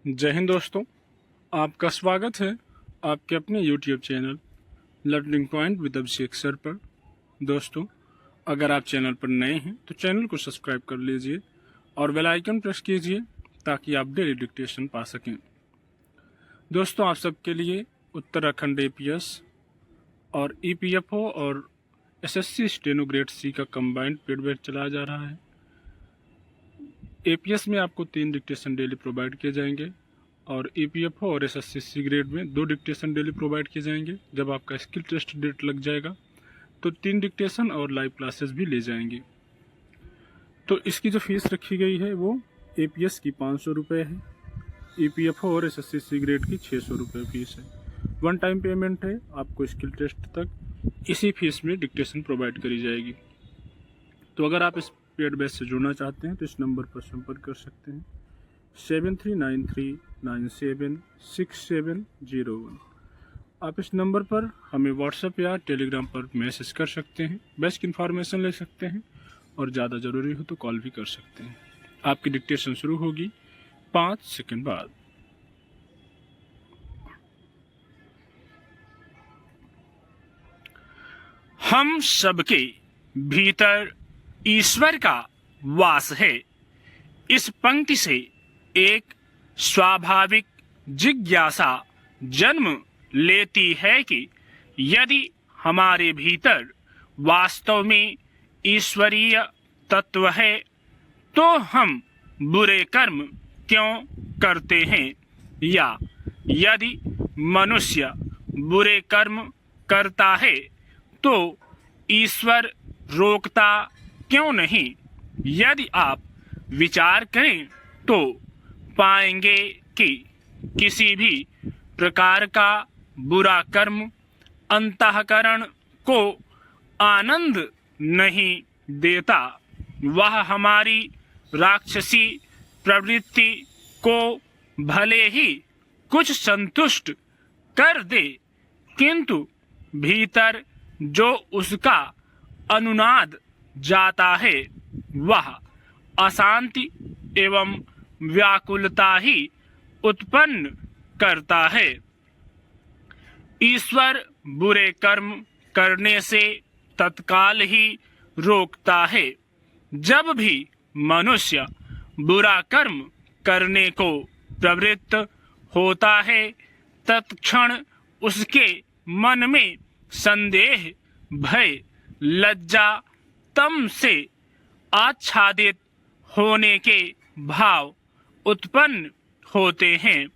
जय हिंद दोस्तों, आपका स्वागत है आपके अपने YouTube channel learning point with Abhishek sir पर। दोस्तों, अगर आप चैनल पर नए हैं तो चैनल को सब्सक्राइब कर लीजिए और बेल आइकन प्रेस कीजिए ताकि आप डेली डिक्टेशन पा सकें। दोस्तों, आप सबके लिए उत्तराखंड APS और EPFO और SSC स्टेनो ग्रेड C का कंबाइंड पेड बैच चलाया जा रहा है। APS में आपको 3 डिक्टेशन डेली प्रोवाइड किए जाएंगे और EPFO और SSC ग्रेड में 2 डिक्टेशन डेली प्रोवाइड किए जाएंगे। जब आपका स्किल टेस्ट डेट लग जाएगा तो 3 डिक्टेशन और लाइव क्लासेस भी ले जाएंगे। तो इसकी जो फीस रखी गई है वो APS की 500 रुपये है, EPFO और SSC ग्रेड की 600 रुपये फीस है। 1 टाइम पेमेंट है, आपको स्किल टेस्ट तक इसी फीस में डिक्टेशन प्रोवाइड करी जाएगी। तो अगर आप इस पेड बैच से जुड़ना चाहते हैं तो इस नंबर पर संपर्क कर सकते हैं 7393976701। आप इस नंबर पर हमें व्हाट्सएप या टेलीग्राम पर मैसेज कर सकते हैं, बैच की इन्फॉर्मेशन ले सकते हैं और ज़्यादा ज़रूरी हो तो कॉल भी कर सकते हैं। आपकी डिक्टेशन शुरू होगी 5 सेकंड बाद। हम सबके भीतर ईश्वर का वास है। इस पंक्ति से एक स्वाभाविक जिज्ञासा जन्म लेती है कि यदि हमारे भीतर वास्तव में ईश्वरीय तत्व है तो हम बुरे कर्म क्यों करते हैं, या यदि मनुष्य बुरे कर्म करता है तो ईश्वर रोकता क्यों नहीं। यदि आप विचार करें तो पाएंगे कि किसी भी प्रकार का बुरा कर्म अंतःकरण को आनंद नहीं देता। वह हमारी राक्षसी प्रवृत्ति को भले ही कुछ संतुष्ट कर दे, किंतु भीतर जो उसका अनुनाद जाता है वह अशांति एवं व्याकुलता ही उत्पन्न करता है। ईश्वर बुरे कर्म करने से तत्काल ही रोकता है। जब भी मनुष्य बुरा कर्म करने को प्रवृत्त होता है तत्क्षण उसके मन में संदेह, भय, लज्जा, तम से आच्छादित होने के भाव उत्पन्न होते हैं।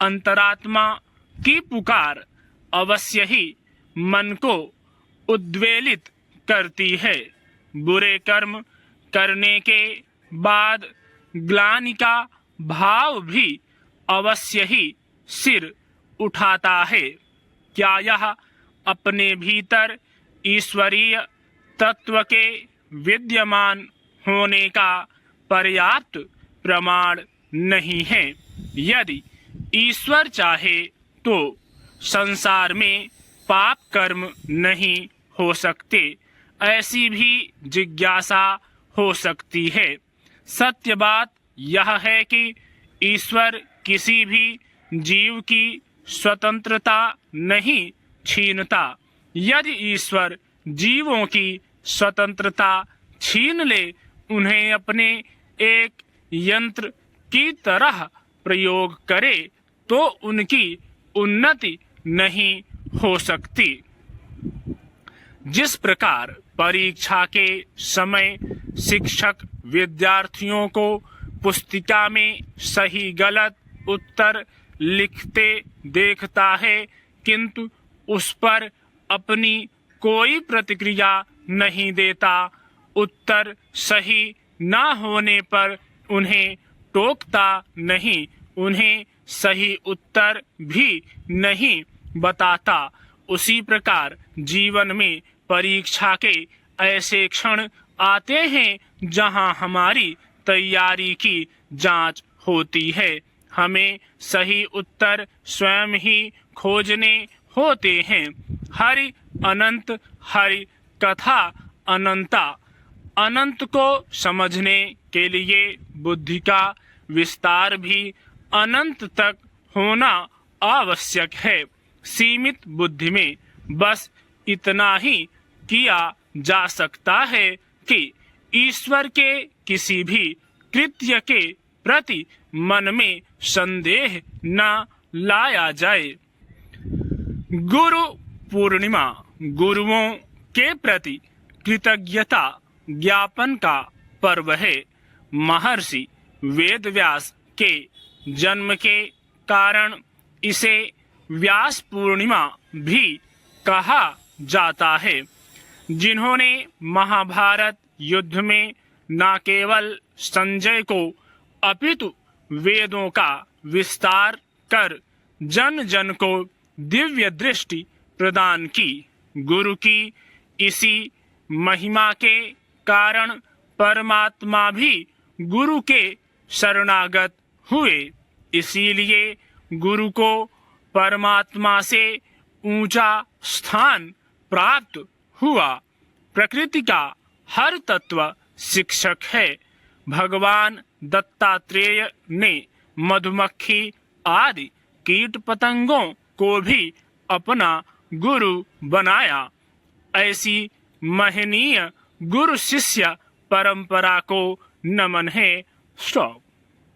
अंतरात्मा की पुकार अवश्य ही मन को उद्वेलित करती है। बुरे कर्म करने के बाद ग्लानि का भाव भी अवश्य ही सिर उठाता है। क्या यह अपने भीतर ईश्वरीय तत्व के विद्यमान होने का पर्याप्त प्रमाण नहीं है। यदि ईश्वर चाहे तो संसार में पाप कर्म नहीं हो सकते, ऐसी भी जिज्ञासा हो सकती है। सत्य बात यह है कि ईश्वर किसी भी जीव की स्वतंत्रता नहीं छीनता। यदि ईश्वर जीवों की स्वतंत्रता छीन ले, उन्हें अपने एक यंत्र की तरह प्रयोग करे तो उनकी उन्नति नहीं हो सकती। जिस प्रकार परीक्षा के समय शिक्षक विद्यार्थियों को पुस्तिका में सही गलत उत्तर लिखते देखता है किंतु उस पर अपनी कोई प्रतिक्रिया नहीं देता, उत्तर सही न होने पर उन्हें टोकता नहीं, उन्हें सही उत्तर भी नहीं बताता, उसी प्रकार जीवन में परीक्षा के ऐसे क्षण आते हैं जहां हमारी तैयारी की जांच होती है। हमें सही उत्तर स्वयं ही खोजने होते हैं। हरि अनंत, हरि कथा अनंता। अनंत को समझने के लिए बुद्धि का विस्तार भी अनंत तक होना आवश्यक है। सीमित बुद्धि में बस इतना ही किया जा सकता है कि ईश्वर के किसी भी कृत्य के प्रति मन में संदेह न लाया जाए। गुरु पूर्णिमा गुरुओं के प्रति कृतज्ञता ज्ञापन का पर्व है। महर्षि वेदव्यास के जन्म के कारण इसे व्यास पूर्णिमा भी कहा जाता है, जिन्होंने महाभारत युद्ध में न केवल संजय को अपितु वेदों का विस्तार कर जन जन को दिव्य दृष्टि प्रदान की। गुरु की इसी महिमा के कारण परमात्मा भी गुरु के शरणागत हुए। इसीलिए गुरु को परमात्मा से ऊंचा स्थान प्राप्त हुआ। प्रकृति का हर तत्व शिक्षक है। भगवान दत्तात्रेय ने मधुमक्खी आदि कीट पतंगों को भी अपना गुरु बनाया। ऐसी महनीय गुरु शिष्य परंपरा को नमन है। स्टॉप।